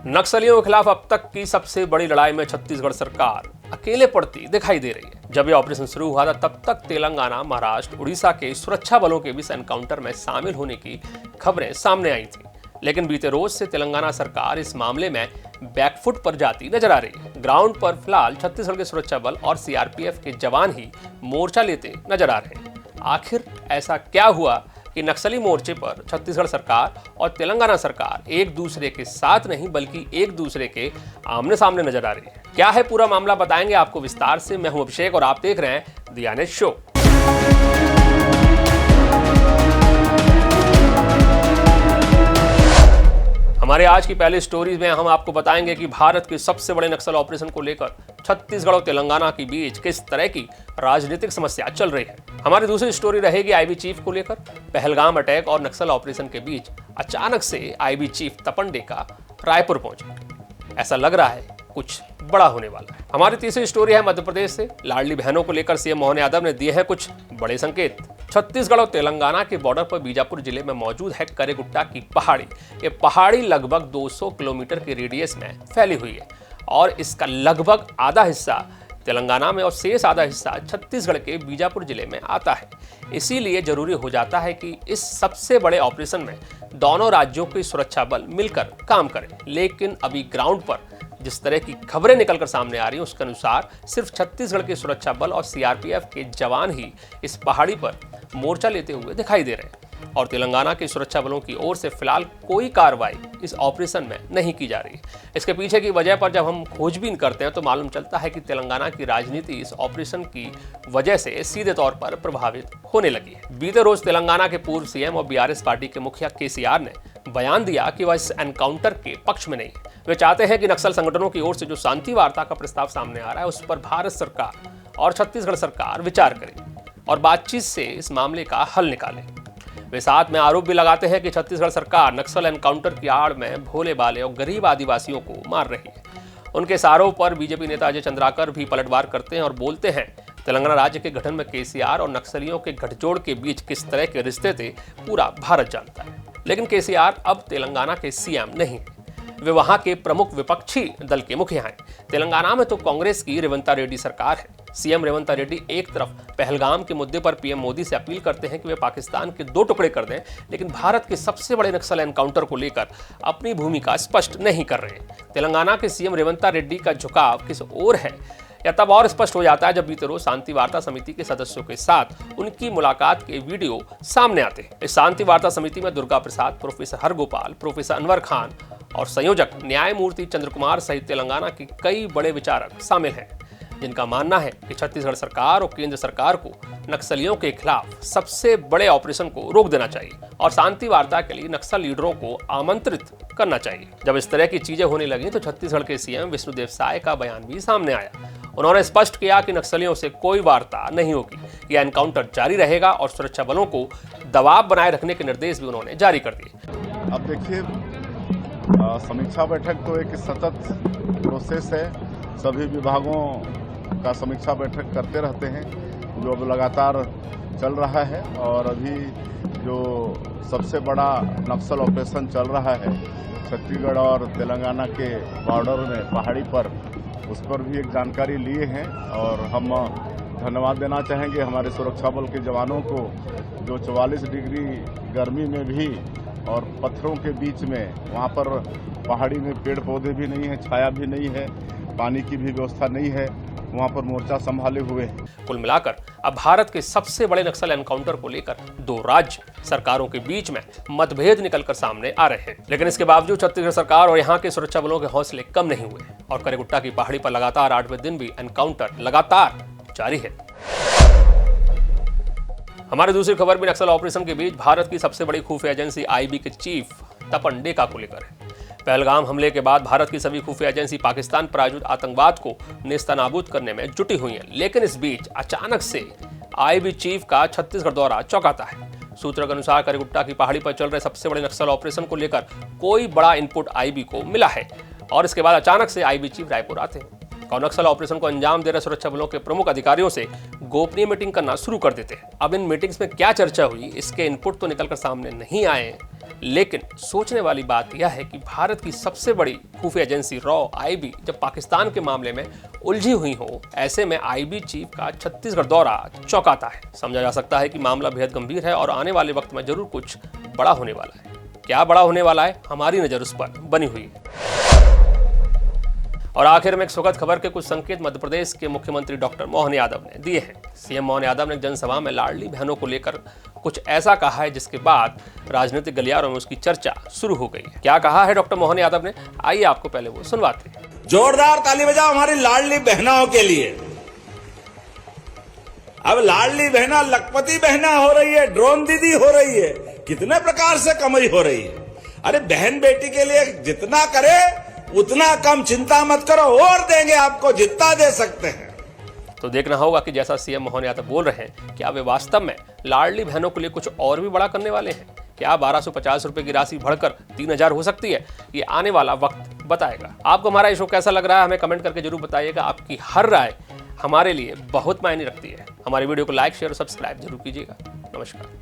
नक्सलियों के खिलाफ अब तक की सबसे बड़ी लड़ाई में छत्तीसगढ़ सरकार अकेले पड़ती दिखाई दे रही है। जब यह ऑपरेशन शुरू हुआ था तब तक तेलंगाना, महाराष्ट्र, उड़ीसा के सुरक्षा बलों के बीच एनकाउंटर में शामिल होने की खबरें सामने आई थी। लेकिन बीते रोज से तेलंगाना सरकार इस मामले में बैकफुट पर जाती नजर आ रही है। ग्राउंड पर फिलहाल छत्तीसगढ़ के सुरक्षा बल और सीआरपीएफ के जवान ही मोर्चा लेते नजर आ रहे हैं। आखिर ऐसा क्या हुआ कि नक्सली मोर्चे पर छत्तीसगढ़ सरकार और तेलंगाना सरकार एक दूसरे के साथ नहीं बल्कि एक दूसरे के आमने सामने नजर आ रही है? क्या है पूरा मामला, बताएंगे आपको विस्तार से। मैं हूं अभिषेक और आप देख रहे हैं द ऑनेस्ट शो। हमारे आज की पहली स्टोरी में हम आपको बताएंगे कि भारत के सबसे बड़े नक्सल ऑपरेशन को लेकर छत्तीसगढ़ और तेलंगाना के बीच किस तरह की राजनीतिक समस्या चल रही है। हमारी दूसरी स्टोरी रहेगी आईबी चीफ को लेकर। पहलगाम अटैक और नक्सल ऑपरेशन के बीच अचानक से आईबी चीफ तपन डेका रायपुर पहुंचे। ऐसा लग रहा है कुछ बड़ा होने वाला है। हमारी तीसरी स्टोरी है मध्य प्रदेश से। लाडली बहनों को लेकर सीएम मोहन यादव ने दिए हैं कुछ बड़े संकेत। छत्तीसगढ़ और तेलंगाना के बॉर्डर पर बीजापुर जिले में मौजूद है करेगुट्टा की पहाड़ी। ये पहाड़ी लगभग 200 किलोमीटर के रेडियस में फैली हुई है और इसका लगभग आधा हिस्सा तेलंगाना में और शेष आधा हिस्सा छत्तीसगढ़ के बीजापुर जिले में आता है। इसीलिए जरूरी हो जाता है कि इस सबसे बड़े ऑपरेशन में दोनों राज्यों के सुरक्षा बल मिलकर काम करें। लेकिन अभी ग्राउंड पर जिस तरह की खबरें निकलकर सामने आ रही हैं उसके अनुसार सिर्फ छत्तीसगढ़ के सुरक्षा बल और सीआरपीएफ के जवान ही इस पहाड़ी पर मोर्चा लेते हुए दिखाई दे रहे हैं और तेलंगाना के सुरक्षा बलों की ओर से फिलहाल कोई कार्रवाई इस ऑपरेशन में नहीं की जा रही। इसके पीछे की वजह पर जब हम खोजबीन करते हैं तो मालूम चलता है कि तेलंगाना की राजनीति इस ऑपरेशन की वजह से सीधे तौर पर प्रभावित होने लगी है। बीते रोज तेलंगाना के पूर्व सीएम और बीआरएस पार्टी के मुखिया केसीआर ने बयान दिया कि वह इस एनकाउंटर के पक्ष में नहीं। वे चाहते हैं कि नक्सल संगठनों की ओर से जो शांति वार्ता का प्रस्ताव सामने आ रहा है उस पर भारत सरकार और छत्तीसगढ़ सरकार विचार करे और बातचीत से इस मामले का हल निकाले। वे साथ में आरोप भी लगाते हैं कि छत्तीसगढ़ सरकार नक्सल एनकाउंटर की आड़ में भोले बाले और गरीब आदिवासियों को मार रही है। उनके इस आरोप पर बीजेपी नेता अजय चंद्राकर भी पलटवार करते हैं और बोलते हैं तेलंगाना राज्य के गठन में केसीआर और नक्सलियों के गठजोड़ के बीच किस तरह के रिश्ते थे पूरा भारत जानता है। लेकिन केसीआर अब तेलंगाना के सीएम नहीं है, वे वहां के प्रमुख विपक्षी दल के मुखिया हैं। तेलंगाना में तो कांग्रेस की रेवंता रेड्डी सरकार है। सीएम रेवंता रेड्डी एक तरफ पहलगाम के मुद्दे पर पीएम मोदी से अपील करते हैं कि वे पाकिस्तान के 2 टुकड़े कर दें, लेकिन भारत के सबसे बड़े नक्सल एनकाउंटर को लेकर अपनी भूमिका स्पष्ट नहीं कर रहे हैं। तेलंगाना के सीएम रेवंता रेड्डी का झुकाव किस ओर है या तब और स्पष्ट हो जाता है जब बीते रोज शांति वार्ता समिति के सदस्यों के साथ उनकी मुलाकात के वीडियो सामने आते हैं। इस शांति वार्ता समिति में दुर्गा प्रसाद, प्रोफेसर हरगोपाल, प्रोफेसर अनवर खान और संयोजक न्यायमूर्ति चंद्र कुमार सहित तेलंगाना के कई बड़े विचारक शामिल हैं, जिनका मानना है कि छत्तीसगढ़ सरकार और केंद्र सरकार को नक्सलियों के खिलाफ सबसे बड़े ऑपरेशन को रोक देना चाहिए और शांति वार्ता के लिए नक्सल लीडरों को आमंत्रित करना चाहिए। जब इस तरह की चीजें होने लगी तो छत्तीसगढ़ के सीएम विष्णुदेव साय का बयान भी सामने आया। उन्होंने स्पष्ट किया कि नक्सलियों से कोई वार्ता नहीं होगी, यह एनकाउंटर जारी रहेगा और सुरक्षा बलों को दबाव बनाए रखने के निर्देश भी उन्होंने जारी कर दिए। अब देखिए, समीक्षा बैठक तो एक सतत प्रोसेस है। सभी विभागों का समीक्षा बैठक करते रहते हैं जो अब लगातार चल रहा है और अभी जो सबसे बड़ा नक्सल ऑपरेशन चल रहा है छत्तीसगढ़ और तेलंगाना के बॉर्डर में पहाड़ी पर, उस पर भी एक जानकारी लिए हैं और हम धन्यवाद देना चाहेंगे हमारे सुरक्षा बल के जवानों को जो 44 डिग्री गर्मी में भी और पत्थरों के बीच में, वहाँ पर पहाड़ी में पेड़ पौधे भी नहीं है, छाया भी नहीं है, पानी की भी व्यवस्था नहीं है, वहाँ पर मोर्चा संभाले हुए हैं। कुल मिलाकर अब भारत के सबसे बड़े नक्सल एनकाउंटर को लेकर 2 राज्य सरकारों के बीच में मतभेद निकलकर सामने आ रहे हैं। लेकिन इसके बावजूद छत्तीसगढ़ सरकार और यहाँ के सुरक्षा बलों के हौसले कम नहीं हुए और करेगुट्टा की पहाड़ी पर लगातार 8वें दिन भी एनकाउंटर लगातार जारी है। हमारी दूसरी खबर भी नक्सल ऑपरेशन के बीच भारत की सबसे बड़ी खुफिया एजेंसी आईबी के चीफ तपन डेका को लेकर है। पहलगाम हमले के बाद भारत की सभी खुफिया एजेंसी पाकिस्तान पर आयोजित आतंकवाद को नेस्तनाबूद करने में जुटी हुई हैं। लेकिन इस बीच अचानक से आईबी चीफ का छत्तीसगढ़ दौरा चौंकाता है। सूत्रों के अनुसार करेगुट्टा की पहाड़ी पर चल रहे सबसे बड़े नक्सल ऑपरेशन को लेकर कोई बड़ा इनपुट आईबी को मिला है और इसके बाद अचानक से आईबी चीफ रायपुर आते हैं और नक्सल ऑपरेशन को अंजाम दे रहे सुरक्षा बलों के प्रमुख अधिकारियों से गोपनीय मीटिंग करना शुरू कर देते हैं। अब इन मीटिंग्स में क्या चर्चा हुई इसके इनपुट तो निकलकर सामने नहीं आए, लेकिन सोचने वाली बात यह है कि भारत की सबसे बड़ी खुफिया एजेंसी रॉ आईबी जब पाकिस्तान के मामले में उलझी हुई हो, ऐसे में आईबी चीफ का छत्तीसगढ़ दौरा चौंकाता है। समझा जा सकता है कि मामला बेहद गंभीर है और आने वाले वक्त में जरूर कुछ बड़ा होने वाला है। क्या बड़ा होने वाला है, हमारी नजर उस पर बनी हुई है। और आखिर में एक सुखद खबर के कुछ संकेत मध्य प्रदेश के मुख्यमंत्री डॉक्टर मोहन यादव ने दिए हैं। सीएम मोहन यादव ने जनसभा में लाडली बहनों को लेकर कुछ ऐसा कहा है जिसके बाद राजनीतिक गलियारों में उसकी चर्चा शुरू हो गई है। क्या कहा है डॉक्टर मोहन यादव ने, आइए आपको पहले वो सुनवाते हैं। जोरदार ताली बजाओ हमारी लाडली बहनाओं के लिए। अब लाडली बहना लखपति बहना हो रही है, ड्रोन दीदी हो रही है, कितने प्रकार से कमाई हो रही है। अरे बहन बेटी के लिए जितना करे उतना कम, चिंता मत करो, और देंगे आपको जितना दे सकते हैं। तो देखना होगा कि जैसा सीएम मोहन यादव बोल रहे हैं, क्या वे वास्तव में लाडली बहनों के लिए कुछ और भी बड़ा करने वाले हैं। क्या 1250 रुपए की राशि बढ़कर 3000 हो सकती है, ये आने वाला वक्त बताएगा। आपको हमारा ये शो कैसा लग रहा है, हमें कमेंट करके जरूर बताइएगा। आपकी हर राय हमारे लिए बहुत मायने रखती है। हमारे वीडियो को लाइक, शेयर और सब्सक्राइब जरूर कीजिएगा। नमस्कार।